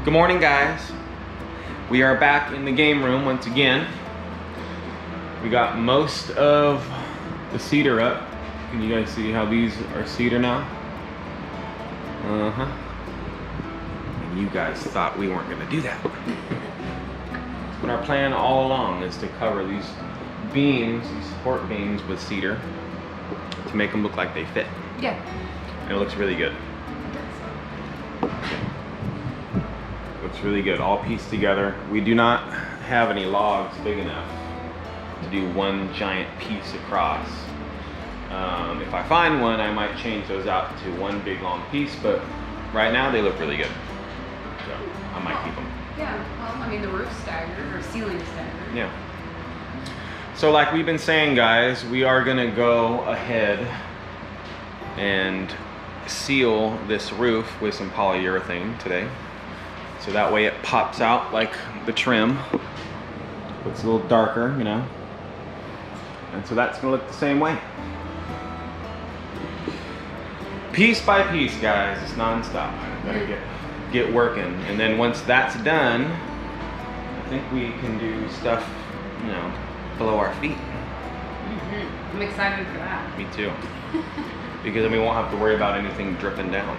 Good morning, guys. We are back in the game room once again. We got most of the cedar up. Can you guys see how these are cedar now? And you guys thought we weren't gonna do that. But our plan all along is to cover these beams, these support beams with cedar to make them look like they fit. Yeah. And it looks really good. Looks really good, all pieced together. We do not have any logs big enough to do one giant piece across. If I find one, I might change those out to one big long piece, but right now they look really good. So I might keep them. Yeah, well, I mean the roof's staggered, or ceiling staggered. Yeah. So like we've been saying, guys, we are gonna go ahead and seal this roof with some polyurethane today. So that way it pops out like the trim. Looks a little darker, you know. And so that's gonna look the same way. Piece by piece, guys, it's non-stop. Gotta get working. And then once that's done, I think we can do stuff, you know, below our feet. I'm excited for that. Me too. Because then we won't have to worry about anything dripping down.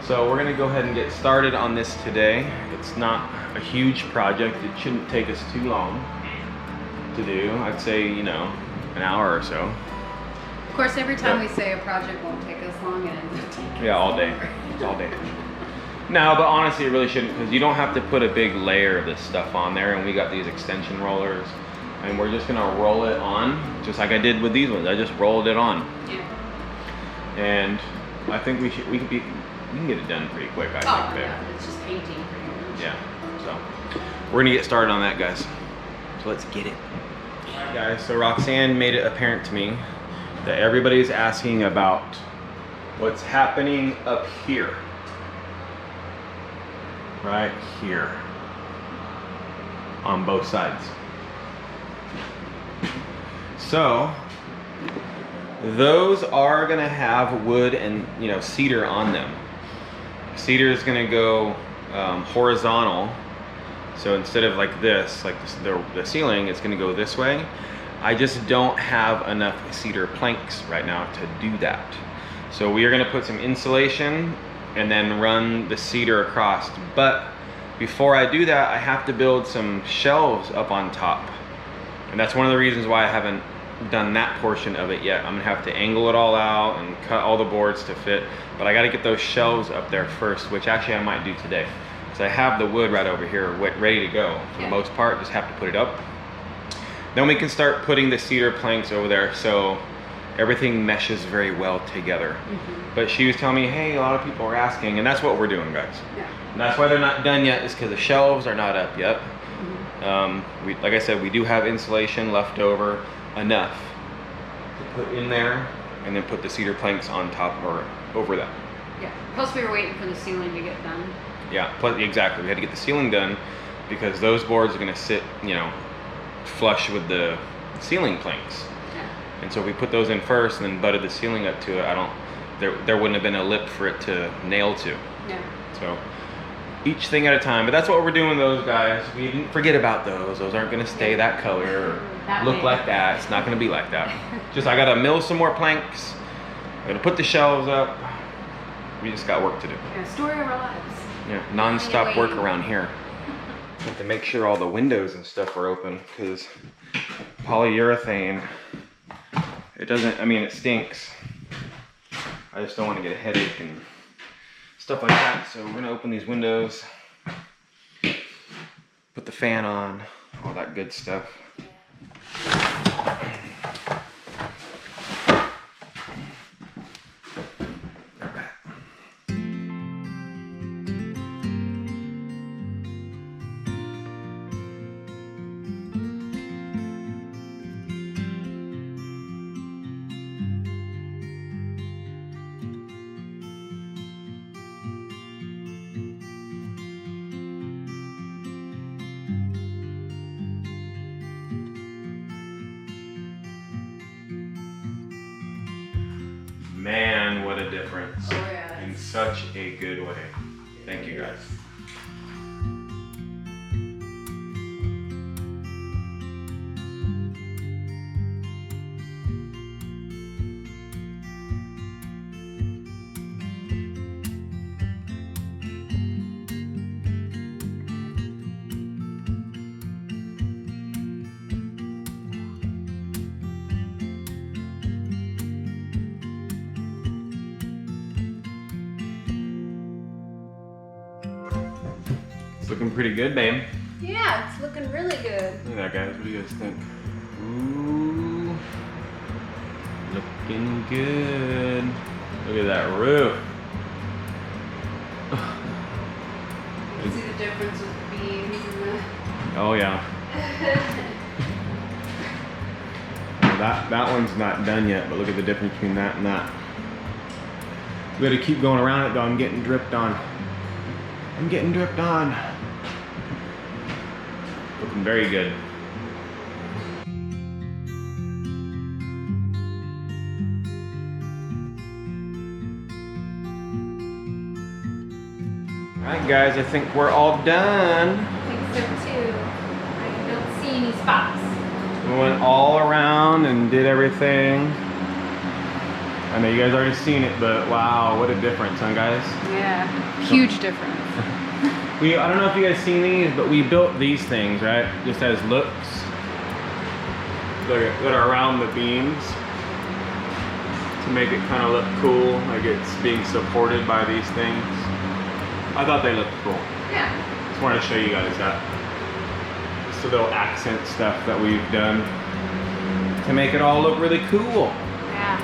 So we're gonna go ahead and get started on this today. It's not a huge project. It shouldn't take us too long to do. I'd say, you know, an hour or so. Of course, every time we say a project won't take us long, it ends up taking Yeah, all day. It's all day. No, but honestly, it really shouldn't, because you don't have to put a big layer of this stuff on there, and we got these extension rollers, and we're just gonna roll it on, just like I did with these ones. I just rolled it on. Yeah. And I think we can get it done pretty quick, I think. There. Yeah, it's just painting pretty much. Yeah, so we're gonna get started on that, guys. So let's get it. All right, guys, so Roxanne made it apparent to me that everybody's asking about what's happening up here. Right here. On both sides. So, those are gonna have wood and, you know, cedar on them. Cedar is gonna go horizontal. So instead of like this, like the ceiling, it's gonna go this way. I just don't have enough cedar planks right now to do that. So we are gonna put some insulation and then run the cedar across. But before I do that, I have to build some shelves up on top. And that's one of the reasons why I haven't done that portion of it yet. I'm gonna have to angle it all out and cut all the boards to fit. But I gotta get those shelves up there first, which actually I might do today. So I have the wood right over here ready to go for the most part, just have to put it up. Then we can start putting the cedar planks over there so everything meshes very well together. But she was telling me, hey, a lot of people are asking, and that's what we're doing, guys. Yeah. And that's why they're not done yet, is because the shelves are not up yet. Like I said, we do have insulation left over, enough to put in there, and then put the cedar planks on top or over that. Yeah. Plus, we were waiting for the ceiling to get done. Yeah, exactly. We had to get the ceiling done because those boards are going to sit, you know, flush with the ceiling planks. Yeah. And so if we put those in first and then butted the ceiling up to it, there wouldn't have been a lip for it to nail to. Yeah. So each thing at a time. But that's what we're doing with those, guys. We didn't forget about those. Those aren't going to stay that color or look like that. It's not going to be like that. Just I got to mill some more planks. I'm going to put the shelves up. We just got work to do. Yeah, story of our lives. Yeah, non-stop work around here. Have to make sure all the windows and stuff are open because polyurethane, it doesn't, I mean, it stinks. I just don't want to get a headache and stuff like that. So we're gonna open these windows, put the fan on, all that good stuff. Man, what a difference. Oh, yeah. In such a good way. Thank you, guys. It's looking pretty good, babe. Yeah, it's looking really good. Look at that, guys. What do you guys think? Ooh. Looking good. Look at that roof. You can see the difference with the beams and the... Oh yeah. That one's not done yet, but look at the difference between that and that. We gotta keep going around it though. I'm getting dripped on. I'm getting dripped on. Looking very good. Alright guys, I think we're all done. I think so too. I don't see any spots. We went all around and did everything. I know you guys already seen it, but wow, what a difference, huh guys? Yeah, huge difference. I don't know if you guys seen these, but we built these things, right? Just as looks that are around the beams to make it kind of look cool, like it's being supported by these things. I thought they looked cool. Yeah. Just wanted to show you guys that. Just a little accent stuff that we've done to make it all look really cool. Yeah.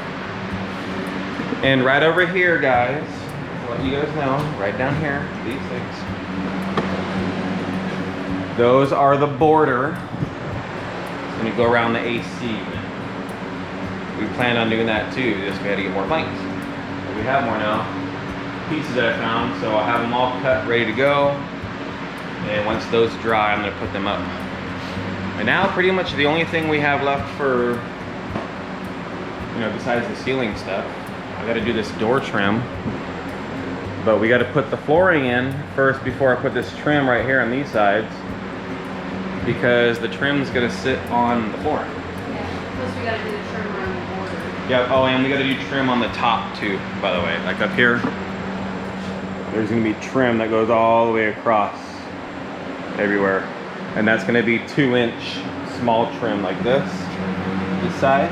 And right over here, guys, to let you guys know, right down here, these things. Those are the border. It's gonna go around the AC. We planned on doing that too, just we had to get more planks. But we have more now. Pieces that I found, so I'll have them all cut, ready to go. And once those dry, I'm gonna put them up. And now pretty much the only thing we have left for, you know, besides the ceiling stuff, I gotta do this door trim. But we gotta put the flooring in first before I put this trim right here on these sides, because the trim's gonna sit on the flooring. Yeah, plus we gotta do the trim around the border. Yeah, oh, and we gotta do trim on the top too, by the way. Like up here, there's gonna be trim that goes all the way across everywhere. And that's gonna be 2-inch small trim like this. This side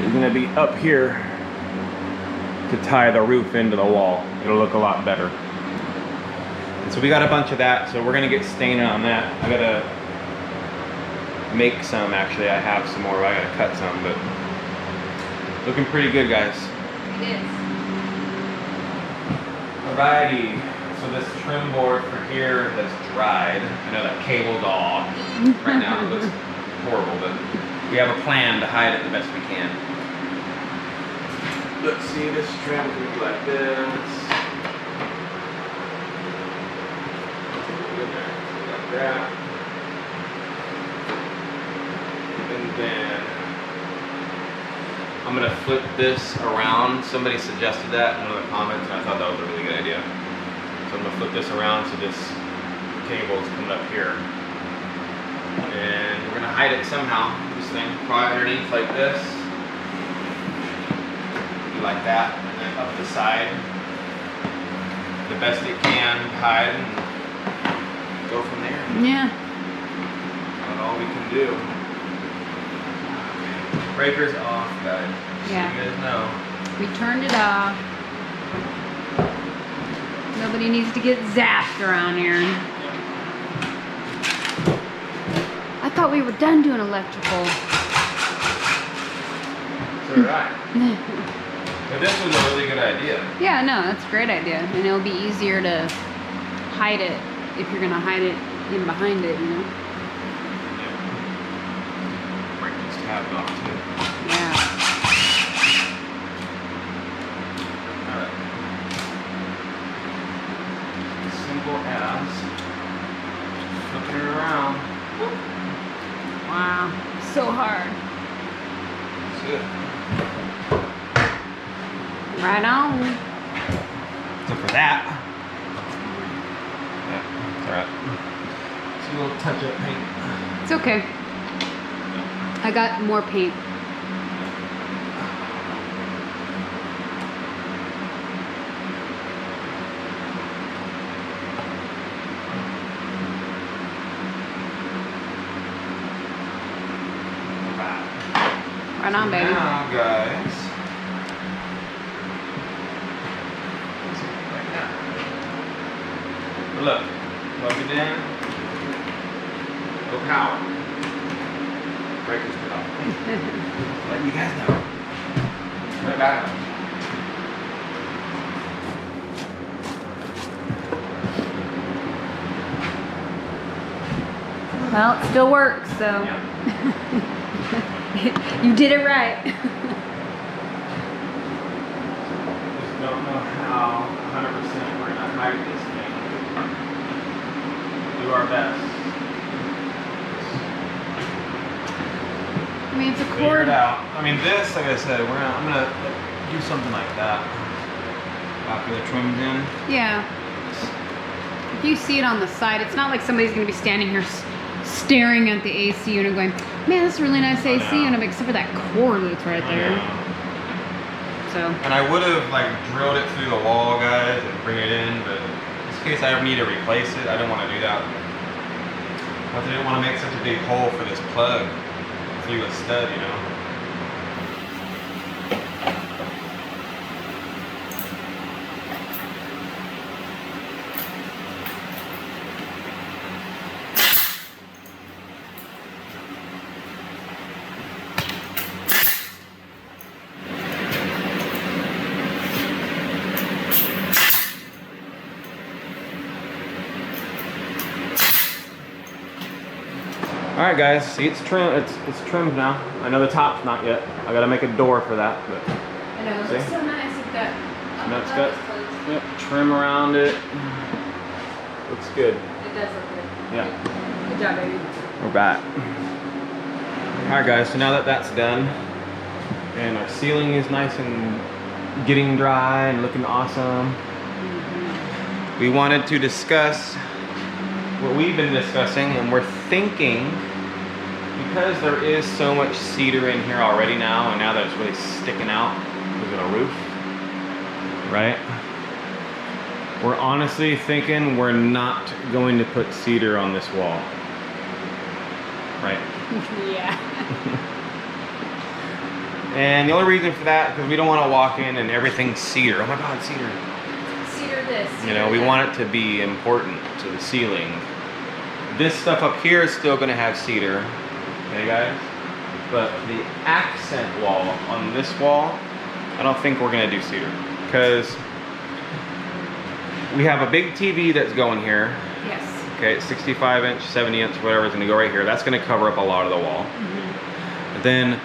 is gonna be up here to tie the roof into the wall. It'll look a lot better. And so we got a bunch of that, so we're gonna get staining on that. I gotta make some, actually. I have some more, I gotta cut some, but looking pretty good, guys. It is. Alrighty, so this trim board for here has dried. I know that cable's all right now, it looks horrible, but we have a plan to hide it the best we can. Let's see, this trim is gonna be like this. Like that. And then I'm gonna flip this around. Somebody suggested that in one of the comments, and I thought that was a really good idea. So I'm gonna flip this around so this cable is coming up here. And we're gonna hide it somehow. This thing probably underneath like this. Like that, and then up the side. The best it can hide and go from there. Yeah. That's all we can do. Breaker's off, guys. Just Yeah. so you guys know. We turned it off. Nobody needs to get zapped around here. I thought we were done doing electrical. It's alright. But this was a really good idea. Yeah, no, that's a great idea. And it'll be easier to hide it if you're gonna hide it in behind it, you know? Yeah. Break this tab off too. Yeah. Alright. Simple as flipping it around. Wow. So hard. That's good. Right on. So for that, yeah, it's alright. Just a little touch up paint. It's okay. I got more paint. Right on, baby. Now, guys. Look, Plug it in. No power. Breaker's cut off. Let you guys know. Put it back on. Well, it still works, so Yeah. you did it right. Just don't know how 100% we're gonna hide this thing. Do our best. I mean, it's a Figure cord. it out. I mean, this, like I said, I'm gonna do something like that after the trim's in. Yeah. If you see it on the side, it's not like somebody's gonna be standing here staring at the AC unit going, man, that's a really nice AC unit, except for that cord that's right there. So. And I would have like drilled it through the wall, guys, and bring it in, but in case I ever need to replace it, I don't want to do that. I didn't want to make such a big hole for this plug through a stud, you know. All right, guys. See, it's trimmed. It's trimmed now. I know the top's not yet. I gotta make a door for that. But I know. It looks so nice. It's got. that's got. Yep. Trim around it. Looks good. It does look good. Yeah. Good job, baby. We're back. All right, guys. So now that that's done, and our ceiling is nice and getting dry and looking awesome, we wanted to discuss what we've been discussing, and we're thinking, because there is so much cedar in here already now, and now that it's really sticking out because of the roof, right? We're honestly thinking we're not going to put cedar on this wall, right? Yeah. And the only reason for that, because we don't want to walk in and everything's cedar. Oh my God, cedar. Cedar this. You know, we want it to be important to the ceiling. This stuff up here is still going to have cedar, okay guys? But the accent wall on this wall, I don't think we're going to do cedar, because we have a big TV that's going here. Yes. Okay, it's 65 inch, 70 inch, whatever is going to go right here. That's going to cover up a lot of the wall. But then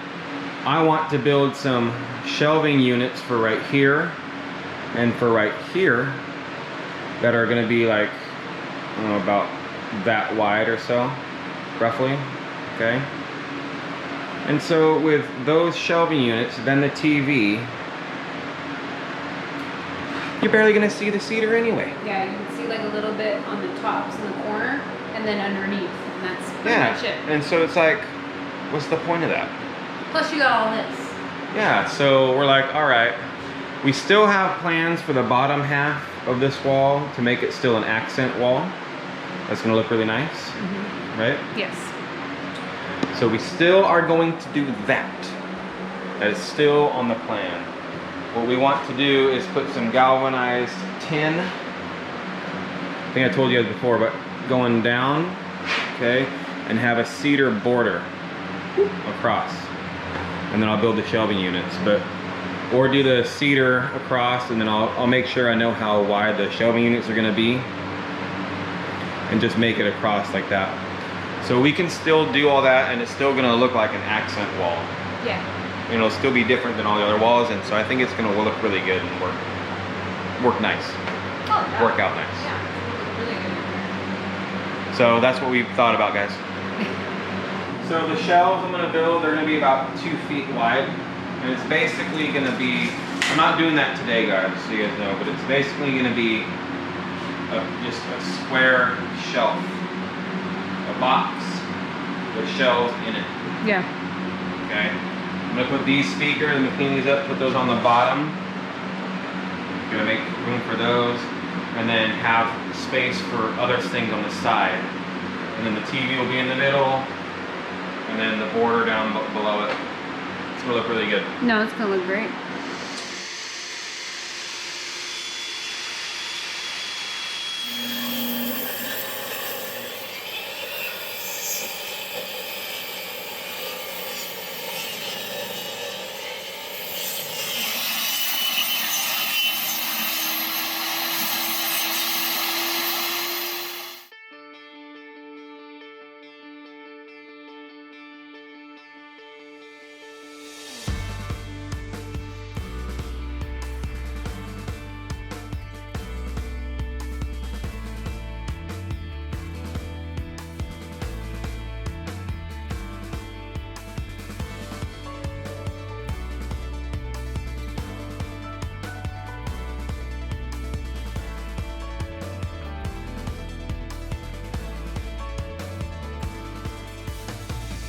I want to build some shelving units for right here and for right here that are going to be like, I don't know, about that wide or so, roughly, okay? And so with those shelving units, then the TV, you're barely gonna see the cedar anyway. Yeah, you can see like a little bit on the tops in the corner, and then underneath, and that's pretty much it. And so it's like, what's the point of that? Plus you got all this. Yeah, so we're like, all right, we still have plans for the bottom half of this wall to make it still an accent wall. That's gonna look really nice, right? Yes. So we still are going to do that. That is still on the plan. What we want to do is put some galvanized tin. I think I told you guys before, but going down, okay, and have a cedar border across. And then I'll build the shelving units, or do the cedar across, and then I'll make sure I know how wide the shelving units are gonna be, and just make it across like that. So we can still do all that, and it's still gonna look like an accent wall. Yeah. And it'll still be different than all the other walls, and so I think it's gonna look really good and work nice. Oh, yeah. Work out nice. Yeah, it's really good. So that's what we've thought about, guys. So the shelves I'm gonna build, they're gonna be about 2 feet wide, and it's basically gonna be, I'm not doing that today, guys, so you guys know, but it's basically gonna be just a square shelf, a box with shelves in it. Yeah. Okay. I'm gonna put these speakers, I'm gonna clean these up, put those on the bottom. Gonna make room for those, and then have space for other things on the side. And then the TV will be in the middle, and then the border down below it. It's gonna look really good. No, it's gonna look great.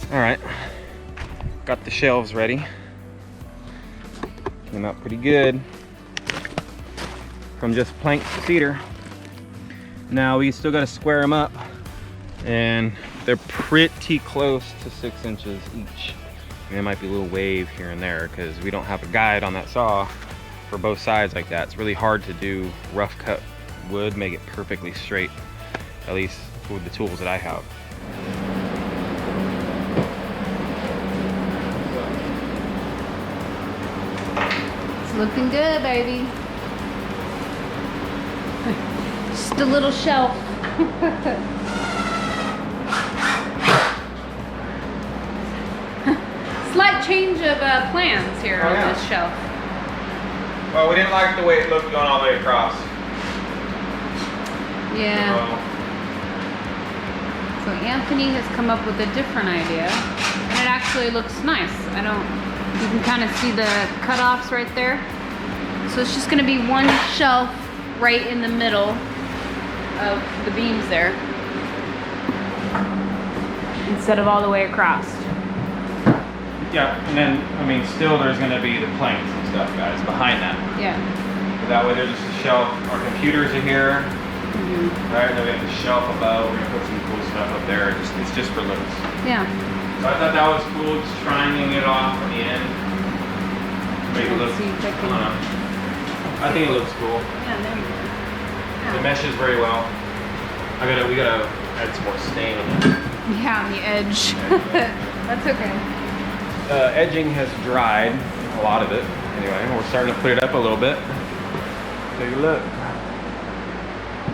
All right, got the shelves ready. Came out pretty good from just plank to cedar. Now we still got to square them up, and they're pretty close to 6 inches each. And there might be a little wave here and there because we don't have a guide on that saw for both sides like that. It's really hard to do rough cut wood, make it perfectly straight, at least with the tools that I have. It's looking good, baby. Just a little shelf. Slight change of plans here on this shelf. Well, we didn't like the way it looked going all the way across. Yeah. So Anthony has come up with a different idea, and it actually looks nice. You can kind of see the cutoffs right there. So it's just going to be one shelf right in the middle of the beams there, instead of all the way across. Yeah, and then, I mean, still there's going to be the planks and stuff, guys, behind that. Yeah. But that way there's just a shelf. Our computers are here. Right, and then we have the shelf above. We're going to put some cool stuff up there. It's just for looks. Yeah. So I thought that was cool, just triangling it off on the end. Make it look, I don't know. I think it looks cool. Yeah, there you go. It meshes very well. We gotta add some more stain on it. Yeah, on the edge. That's okay. Edging has dried, a lot of it. Anyway, we're starting to put it up a little bit. Take a look.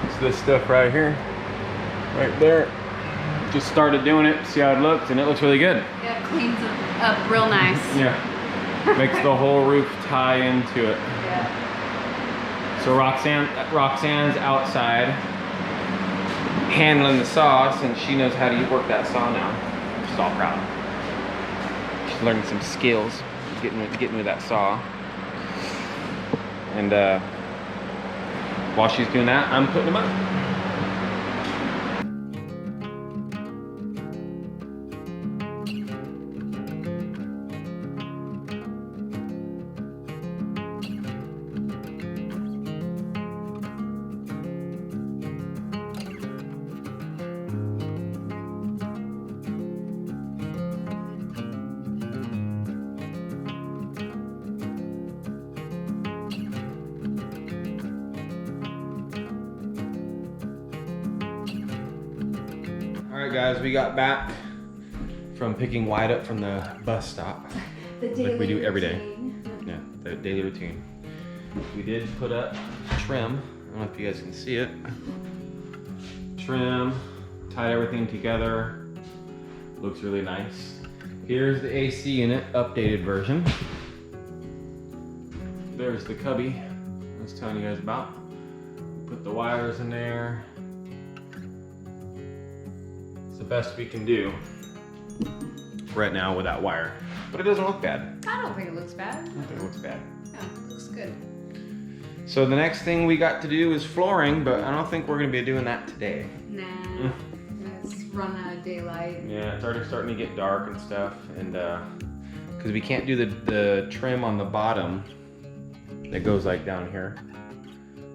It's this stuff right here, right there. Just started doing it, see how it looks, and it looks really good. Yeah, it cleans it up real nice. Yeah, makes the whole roof tie into it. Yeah. So Roxanne's outside handling the saw, since she knows how to work that saw now. I'm just all proud. She's learning some skills, getting with that saw. And while she's doing that, I'm putting them up. Alright guys, we got back from picking Wyatt up from the bus stop. Like we do every day. Yeah, the daily routine. We did put up trim. I don't know if you guys can see it. Trim, tied everything together. Looks really nice. Here's the AC unit, updated version. There's the cubby I was telling you guys about. Put the wires in there. It's the best we can do right now with that wire. But it doesn't look bad. I don't think it looks bad. I don't think it looks bad. Yeah, it looks good. So the next thing we got to do is flooring, but I don't think we're gonna be doing that today. Nah, it's run out of daylight. Yeah, it's already starting to get dark and stuff, and because we can't do the trim on the bottom that goes like down here.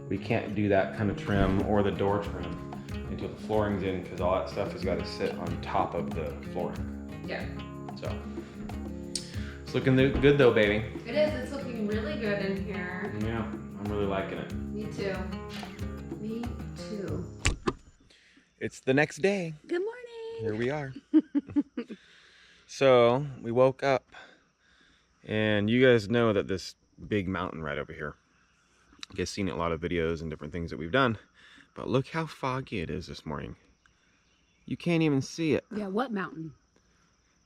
We can't do that kind of trim or the door trim until the flooring's in, because all that stuff has got to sit on top of the flooring. Yeah. So it's looking good though, baby. It is. It's looking really good in here. Yeah, I'm really liking it. Me too. Me too. It's the next day. Good morning. Here we are. So we woke up, and you guys know that this big mountain right over here, you guys seen a lot of videos and different things that we've done, but look how foggy it is this morning. You can't even see it. Yeah, what mountain?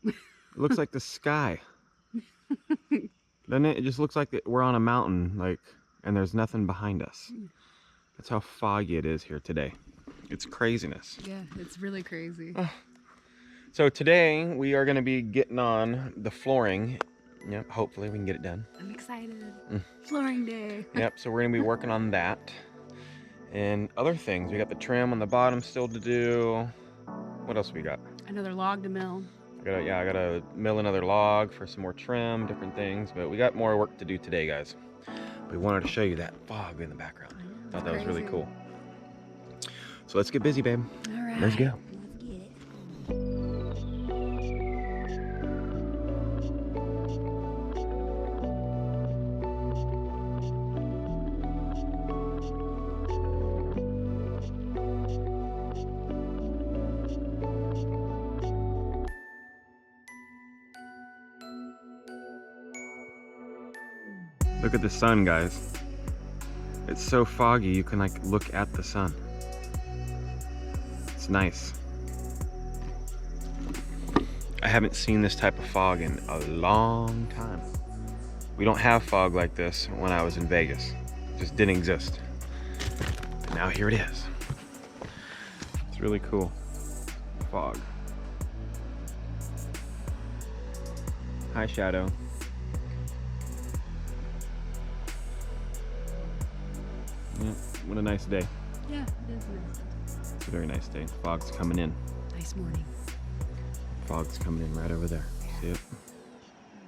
It looks like the sky. Doesn't it? It just looks like we're on a mountain, like, and there's nothing behind us. That's how foggy it is here today. It's craziness. Yeah, it's really crazy. So today we are going to be getting on the flooring. Yep, hopefully we can get it done. I'm excited. Flooring day. Yep, so we're going to be working on that. And other things. We got the trim on the bottom still to do. What else we got? Another log to mill. I gotta mill another log for some more trim, different things, but we got more work to do today, guys. We wanted to show you that fog in the background. Thought that was really cool. So let's get busy, babe. All right. Let's go. Let's get it. Look at the sun, guys. It's so foggy you can like look at the sun. It's nice. I haven't seen this type of fog in a long time. We don't have fog like this when I was in Vegas. It just didn't exist. But now here it is. It's really cool. Fog. Hi, Shadow. Yeah, what a nice day. Yeah, it is nice. It's a very nice day. Fog's coming in. Nice morning. Fog's coming in right over there. See it?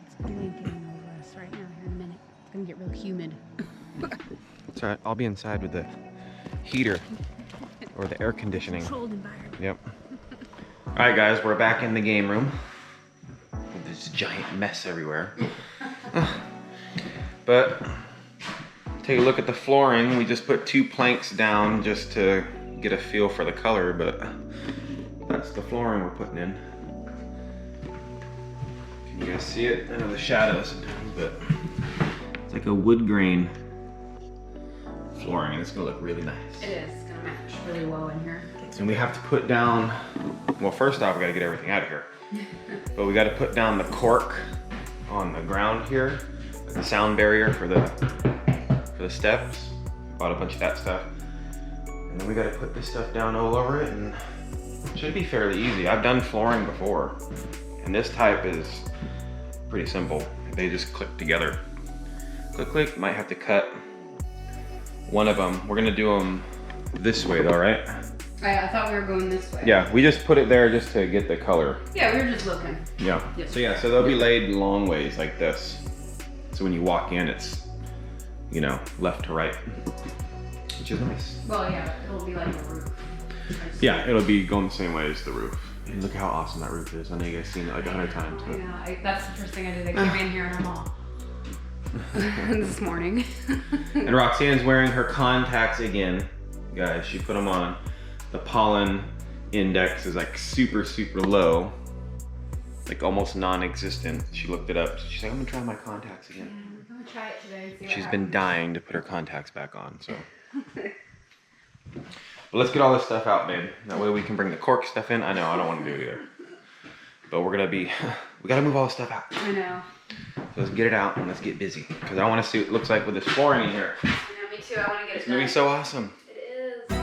It's blanketing over us right now here in a minute. It's gonna get real humid. It's alright. I'll be inside with the heater or the air conditioning. Controlled environment. Yep. Alright, guys, we're back in the game room with this giant mess everywhere. But take a look at the flooring. We just put 2 planks down just to get a feel for the color, but that's the flooring we're putting in. Can you guys see it? I know the shadows sometimes, but it's like a wood grain flooring, and it's gonna look really nice. It is. It's gonna match really well in here. And we have to put down, well, first off, we gotta get everything out of here. But we gotta put down the cork on the ground here, the sound barrier for the steps. Bought a bunch of that stuff. And then we gotta put this stuff down all over it, and it should be fairly easy. I've done flooring before, and this type is pretty simple. They just click together. Click, click. Might have to cut one of them. We're gonna do them this way though, right? I thought we were going this way. Yeah, we just put it there just to get the color. Yeah, we were just looking. Yeah. Yep. So they'll be laid long ways like this. So when you walk in, it's, you know, left to right, which is nice. Well, yeah, it'll be like a roof. Yeah, it'll be going the same way as the roof. And look how awesome that roof is. I know you guys seen it like 100 times. But... Yeah, that's the first thing I did. I came in here and I'm all this morning. And Roxanne's wearing her contacts again, guys. She put them on. The pollen index is like super, super low, like almost non-existent. She looked it up. She's like, I'm gonna try my contacts again. Yeah, I'm gonna try it today and see what She's happens. been dying to put her contacts back on, so. But let's get all this stuff out, babe. That way we can bring the cork stuff in. I know, I don't want to do it either. But we're gonna be, we gotta move all this stuff out. I know. So let's get it out and let's get busy. Because I want to see what it looks like with this flooring in here. I know, me too. I want to get It's it gonna done. be so awesome. It is.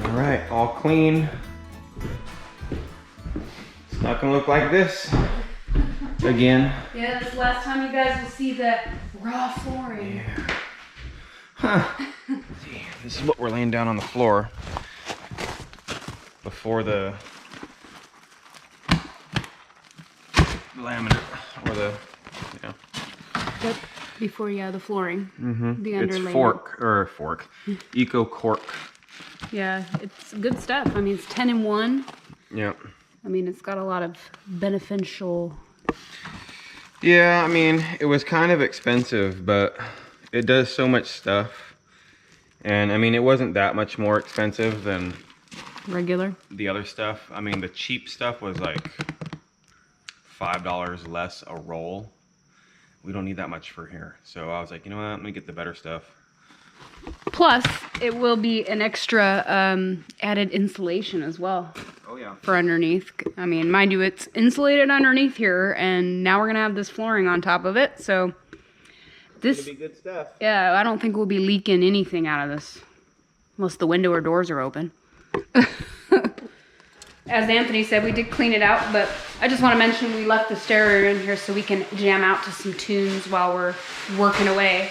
All right, all clean. It's not gonna look like this again. Yeah, this is the last time you guys will see the raw flooring. Yeah. Huh. See, this is what we're laying down on the floor before the laminate or the, you know. Yep. Before, yeah, the flooring. Mm-hmm. The It's underlayment. Eco Cork. Yeah, it's good stuff. I mean, it's 10-in-1. Yep. I mean, it's got a lot of beneficial. Yeah, I mean, it was kind of expensive, but it does so much stuff. And I mean, it wasn't that much more expensive than Regular. the other stuff. I mean, the cheap stuff was like $5 less a roll. We don't need that much for here. So I was like, you know what, I'm gonna get the better stuff. Plus, it will be an extra added insulation as well. Oh yeah. for underneath. I mean, mind you, it's insulated underneath here, and now we're gonna have this flooring on top of it. So this, It'll be good stuff. yeah, I don't think we'll be leaking anything out of this, unless the window or doors are open. As Anthony said, we did clean it out, but I just want to mention we left the stereo in here so we can jam out to some tunes while we're working away.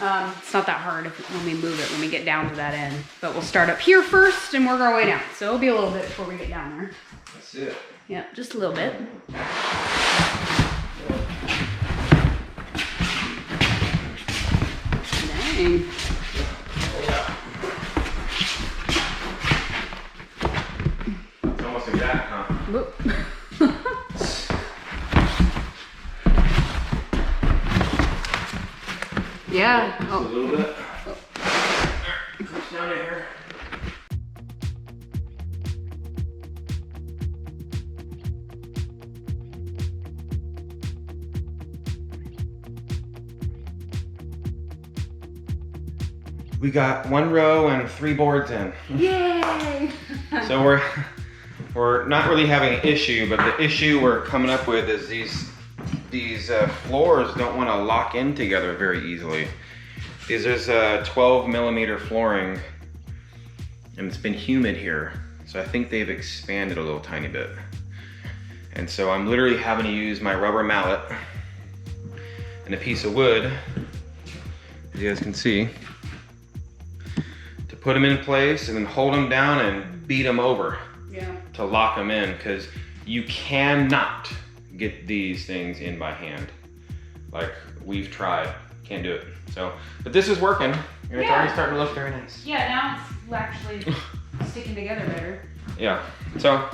It's not that hard when we move it, when we get down to that end. But we'll start up here first and work our way down. So it'll be a little bit before we get down there. That's it. Yeah, just a little bit. Dang. It's almost exact, huh? Whoop. Yeah. Just a Oh. little bit. Push down in here. We got 1 row and 3 boards in. Yay! So we're not really having an issue, but the issue we're coming up with is these floors don't want to lock in together very easily. These is 12 millimeter flooring, and it's been humid here, so I think they've expanded a little tiny bit. And so I'm literally having to use my rubber mallet and a piece of wood, as you guys can see, to put them in place and then hold them down and beat them over. Yeah. To lock them in, because you cannot get these things in by hand. Like, we've tried, can't do it. So, but this is working, and it's Yeah. already starting to look very nice. Yeah, now it's actually sticking together better. Yeah, so,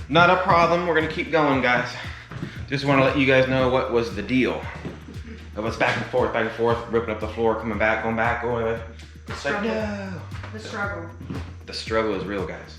not a problem. We're gonna keep going, guys. Just want to let you guys know what was the deal. Of us back and forth, ripping up the floor, coming back, going back, going away. It's like, no. The struggle. The struggle is real, guys.